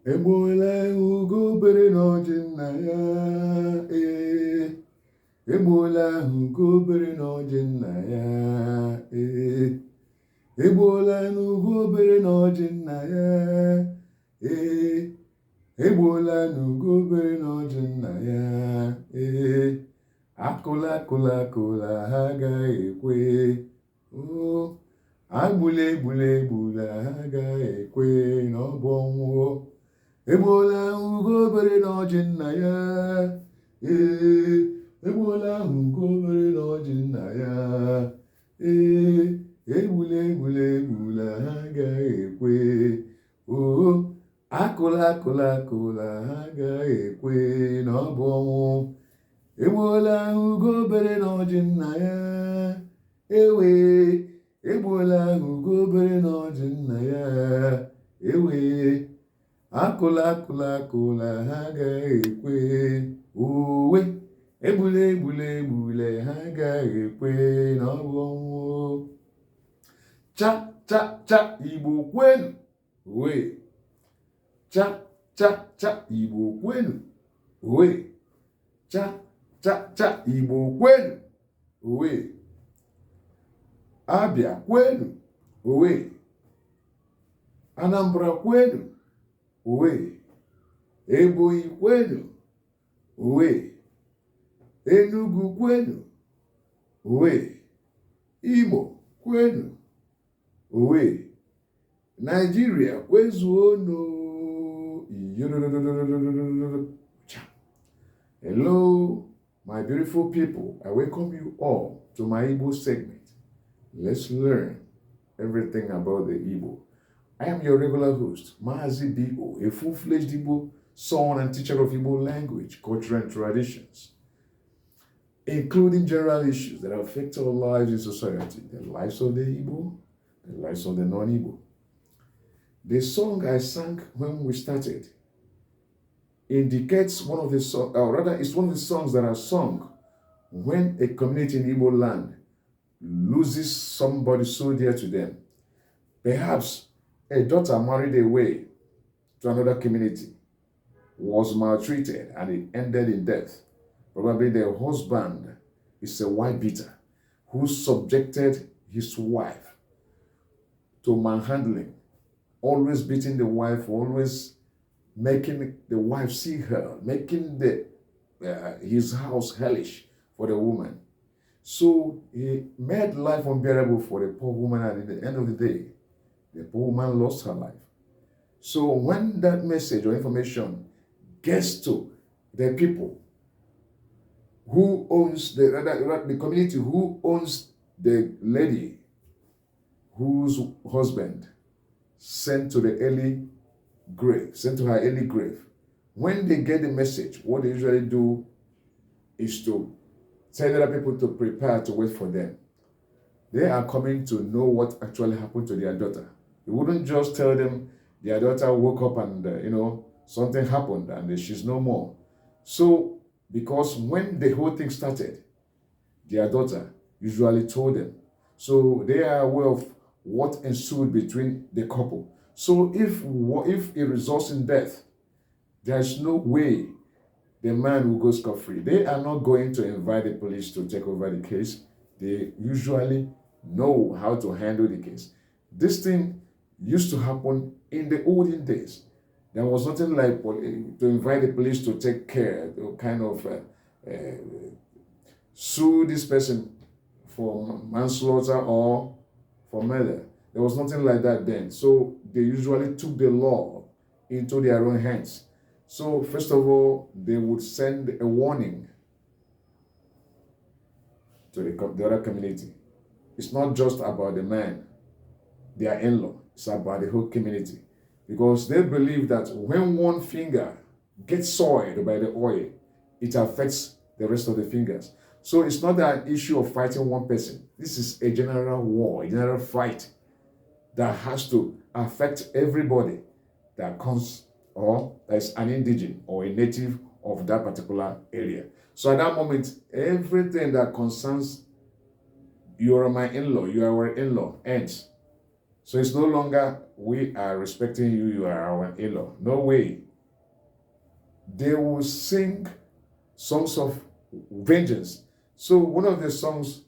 Egbuola ugo bere n'ọjị nna ya, egbuola ugo bere n'ọjị nna ya, egbuola n'ugo bere n'ọjị nna ya, egbuola n'ugo bere n'ọjị nna ya, akụla akụla akụla ha agaghị ekwe, agbula egbula egbula ha agaghị ekwe na ọ bụ ọnwụ. Egbuola ugo bere n'ọjị nna ya, egbuola ugo bere n'ọjị nna ya, egbula egbula egbula ha agaghị ekwe, akụla akụla akụla ha agaghị ekwe na ọ bụ ọnwụ. Egbuola ugo bere n'ọjị nna ya, ewe, egbuola ugo bere n'ọjị nna ya, ewe, akụla akụla akụla ha agaghị ekwe, uwe, egbula egbula egbula ha agaghị ekwe na ọ bụ ọnwụ. Cha cha cha Igbo kwenu, uwe, cha cha cha Igbo kwenu, uwe, cha cha cha Igbo kwenu, uwe, Abia kwenu, uwe, Anambra kwenu, uwe, Ebonyi kwenu, uwe, Enugu kwenu, uwe, Imo kwenu, uwe, Nigeria kwezuonu. Hello, my beautiful people. I welcome you all to my Igbo segment. Let's learn everything about the Igbo. I am your regular host, Mazi B.O., a full-fledged Igbo son and teacher of Igbo language, culture, and traditions, including general issues that affect our lives in society, the lives of the Igbo, the lives of the non-Igbo. The song I sang when we started indicates one of the songs, or rather, it's one of the songs that are sung when a community in Igbo land loses somebody so dear to them. Perhaps a daughter married away to another community, was maltreated, and it ended in death. Probably the husband is a wife beater who subjected his wife to manhandling, always beating the wife, always making the wife see her, making his house hellish for the woman. So he made life unbearable for the poor woman, and at the end of the day, the poor woman lost her life. So when that message or information gets to the people who owns the community, who owns the lady whose husband sent to the early grave, sent to her early grave, when they get the message, what they usually do is to tell other people to prepare to wait for them. They are coming to know what actually happened to their daughter. You wouldn't just tell them their daughter woke up and, something happened and she's no more. So, because when the whole thing started, their daughter usually told them. So they are aware of what ensued between the couple. So if it results in death, there's no way the man will go scot-free. They are not going to invite the police to take over the case. They usually know how to handle the case. This thing used to happen in the olden days. There was nothing like to invite the police to take care, to kind of sue this person for manslaughter or for murder. There was nothing like that then. So they usually took the law into their own hands. So first of all, they would send a warning to the other community. It's not just about the man, their in-law. It's about the whole community. Because they believe that when one finger gets soiled by the oil, it affects the rest of the fingers. So it's not an issue of fighting one person. This is a general war, a general fight that has to affect everybody that comes or is an indigene or a native of that particular area. So at that moment, everything that concerns you are my in-law, you are our in-law ends. So it's no longer, we are respecting you, you are our in-law. No way. They will sing songs of vengeance. So one of the songs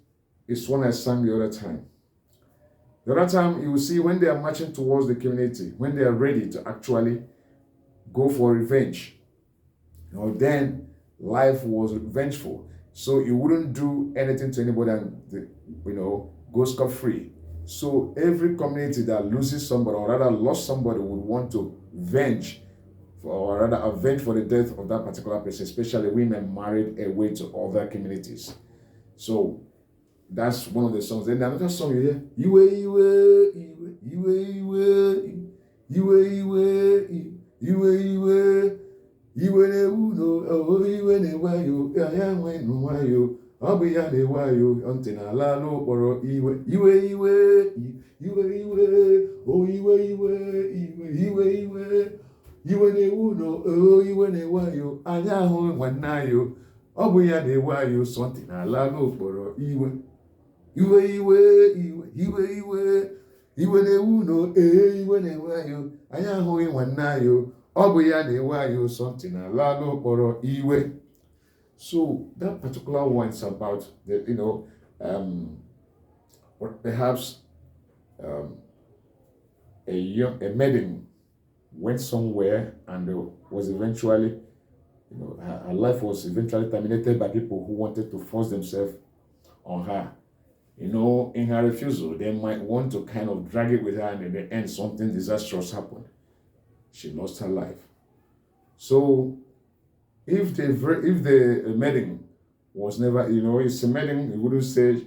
is one I sang the other time. The other time, you will see when they are marching towards the community, when they are ready to actually go for revenge, then life was vengeful. So you wouldn't do anything to anybody and, go scot-free. So every community that loses somebody, or rather lost somebody, would want to avenge for the death of that particular person, especially women married away to other communities. So that's one of the songs. Then another song you hear, iwe uno iwe na-ewayo ya nwe nwayo ọ bụ ya na-ewayo ntị na-ala n'okporo iwe na-ewu no iwe na-ewayo anya ahụ nwanne ayo ọ bụ ya na-ewayo sọ ntị na-ala n'okporo iwe na-ewu no iwe na-ewayo anya ahụ nwanne ayo ọ bụ ya na-ewe anyị something ala n'okporo iwe. So that particular one is about the, perhaps a maiden went somewhere and was eventually, her life was eventually terminated by people who wanted to force themselves on her. In her refusal, they might want to kind of drag it with her, and in the end, something disastrous happened. She lost her life. So, if the maiden was never, it's a maiden, you wouldn't say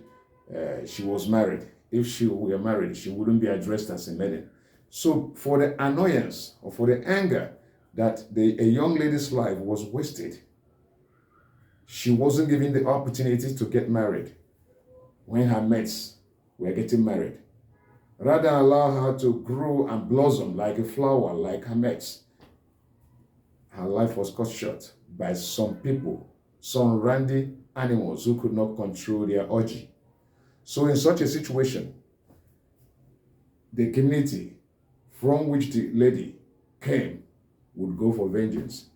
she was married. If she were married, she wouldn't be addressed as a maiden. So, for the annoyance or for the anger that a young lady's life was wasted, she wasn't given the opportunity to get married when her mates were getting married. Rather than allow her to grow and blossom like a flower, like her mates, her life was cut short by some people, some randy animals who could not control their urge. So in such a situation, the community from which the lady came would go for vengeance.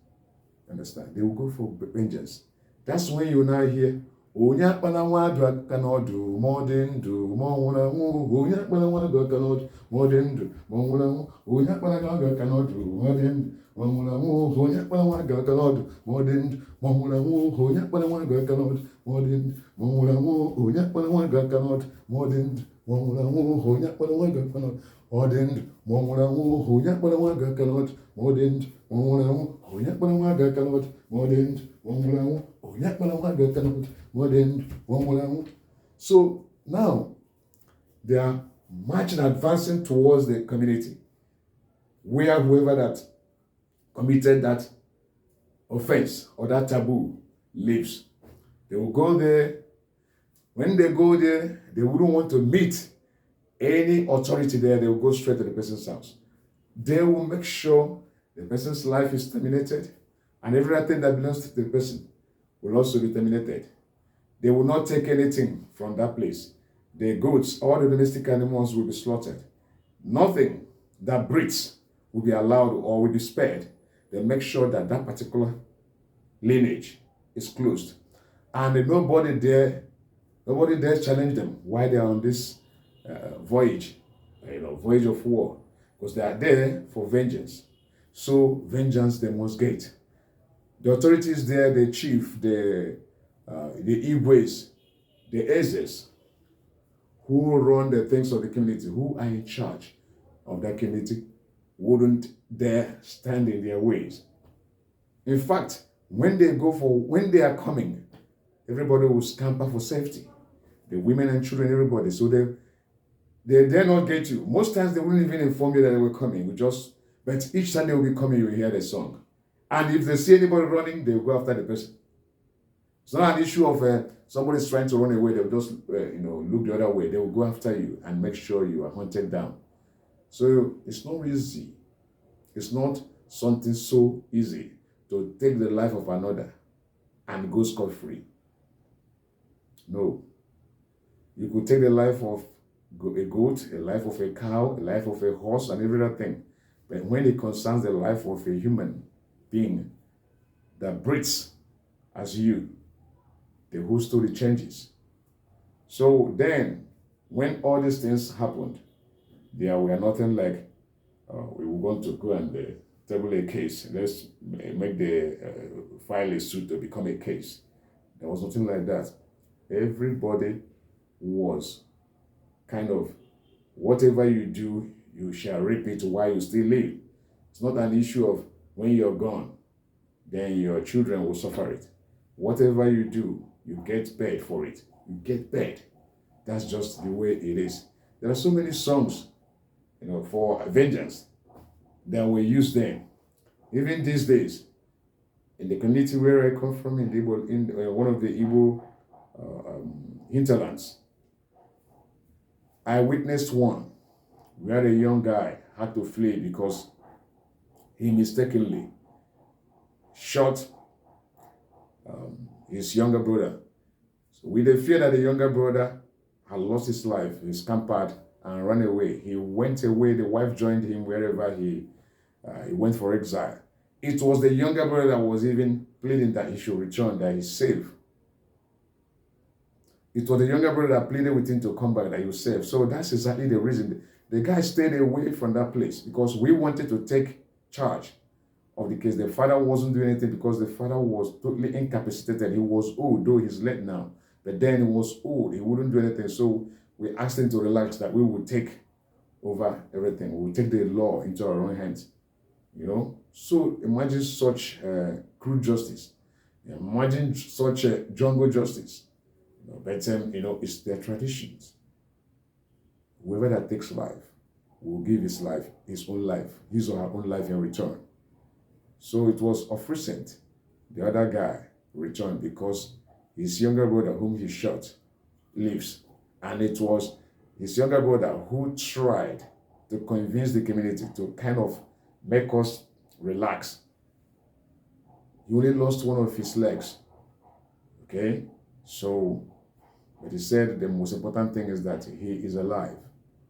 Understand? They will go for vengeance. That's when you now hear, onye akpana nwa adụ aka n'ọdụ ma ọ dị ndụ ma ọ nwụrụ anwụ, onye akpana nwa adụ aka n'ọdụ ma ọ dị ndụ ma ọ nwụrụ anwụ, onye akpana nwa adụ aka n'ọdụ ma ọ dị ndụ ma ọ nwụrụ anwụ, onye akpana nwa adụ aka n'ọdụ ma ọ dị ndụ ma ọ nwụrụ anwụ, onye akpana nwa adụ aka n'ọdụ ma ọ dị ndụ ma ọ nwụrụ anwụ, onye akpana nwa adụ aka n'ọdụ ma ọ dị ndụ ma ọ nwụrụ anwụ, onye akpana nwa adụ aka n'ọdụ ma ọ dị ndụ ma ọ nwụrụ anwụ, onye akpana nwa adụ aka n'ọdụ ma ọ dị ndụ ma ọ nwụrụ anwụ, onye akpana nwa adụ aka n'ọdụ ma ọ dị ndụ ma ọ nwụrụ anwụ, onye akpana nwa adụ aka n'ọdụ. So now they are marching, advancing towards the community where whoever that committed that offense or that taboo lives. They will go there. When they go there, they wouldn't want to meet any authority there. They will go straight to the person's house. They will make sure the person's life is terminated, and everything that belongs to the person will also be terminated. They will not take anything from that place. The goats, all the domestic animals will be slaughtered. Nothing that breathes will be allowed or will be spared. They make sure that that particular lineage is closed. And nobody dare challenge them while they are on this voyage of war, because they are there for vengeance. So vengeance they must get. The authorities there, the chief, the Igbo's, the Ezes, who run the things of the community, who are in charge of that community, wouldn't dare stand in their ways. In fact, when they are coming, everybody will scamper for safety. The women and children, everybody. So they dare not get you. Most times they wouldn't even inform you that they were coming. But each time they will be coming, you will hear the song. And if they see anybody running, they will go after the person. It's not an issue of somebody's trying to run away. They will just look the other way. They will go after you and make sure you are hunted down. So it's not easy. It's not something so easy to take the life of another and go scot-free. No. You could take the life of a goat, a life of a cow, a life of a horse, and every other thing. But when it concerns the life of a human being that breathes as you, the whole story changes. So then, when all these things happened, there were nothing like, we were going to go and table a case. Let's make the file a suit to become a case. There was nothing like that. Everybody was kind of, whatever you do, you shall reap it while you still live. It's not an issue of when you're gone, then your children will suffer it. Whatever you do, you get paid for it. You get paid. That's just the way it is. There are so many songs, for vengeance that were used then. Even these days, in the community where I come from, in one of the Igbo hinterlands, I witnessed one where a young guy had to flee because he mistakenly shot his younger brother. So with the fear that the younger brother had lost his life, he scampered and ran away. He went away. The wife joined him wherever he went for exile. It was the younger brother that was even pleading that he should return, that he's safe. It was the younger brother that pleaded with him to come back, that he was safe. So that's exactly the reason. The guy stayed away from that place because we wanted to take charge of the case. The father wasn't doing anything because the father was totally incapacitated. He was old, though he's late now. But then he was old. He wouldn't do anything. So we asked him to relax, that we would take over everything. We would take the law into our own hands. So imagine such crude justice. Imagine such a jungle justice. But it's their traditions. Whoever that takes life will give his own life, his or her own life in return. So it was of recent, the other guy returned because his younger brother, whom he shot, lives. And it was his younger brother who tried to convince the community to kind of make us relax. He only lost one of his legs. Okay? So, but he said the most important thing is that he is alive.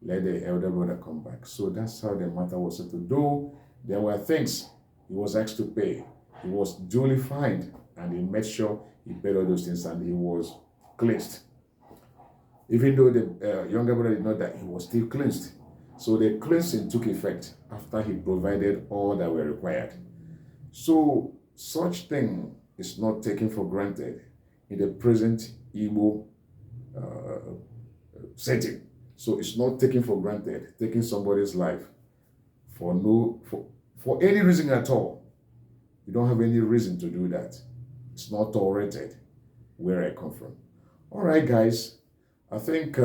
Let the elder brother come back. So that's how the matter was settled. Though there were things he was asked to pay, he was duly fined, and he made sure he paid all those things, and he was cleansed. Even though the younger brother did not die, he was still cleansed. So the cleansing took effect after he provided all that were required. So such thing is not taken for granted in the present Igbo setting. So it's not taken for granted, taking somebody's life for any reason at all. You don't have any reason to do that. It's not tolerated where I come from. All right, guys. I think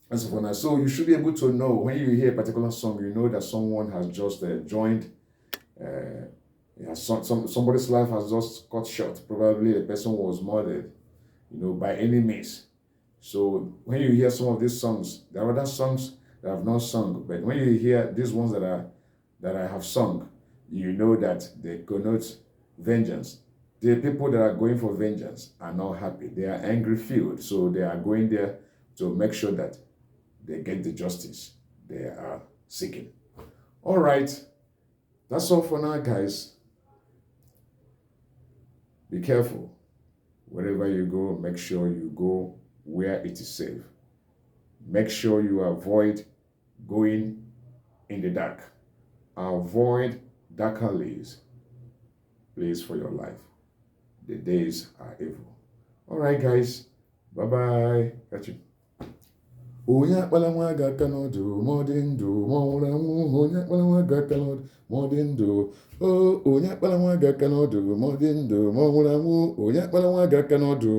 as of now, so you should be able to know when you hear a particular song, you know that someone has just joined. Somebody's life has just cut short. Probably the person was murdered, by any means. So when you hear some of these songs, there are other songs that I have not sung, but when you hear these ones that I have sung, you know that they connote vengeance. The people that are going for vengeance are not happy. They are angry filled, so they are going there to make sure that they get the justice they are seeking. All right, that's all for now, guys. Be careful. Wherever you go, make sure you go where it is safe. Make sure you avoid going in the dark. Avoid dark alleys. Please, for your life. The days are evil. All right, guys. Bye-bye. Catch you. Onye akpala nwa aka n'ọdụ ma ọ dị ndụ ma ọ nwụrụ anwụ. Onye akpala nwa aka n'ọdụ ma ọ dị ndụ. Onye akpala nwa aka n'ọdụ ma ọ dị ndụ ma ọ nwụrụ anwụ. Onye akpala nwa aka n'ọdụ.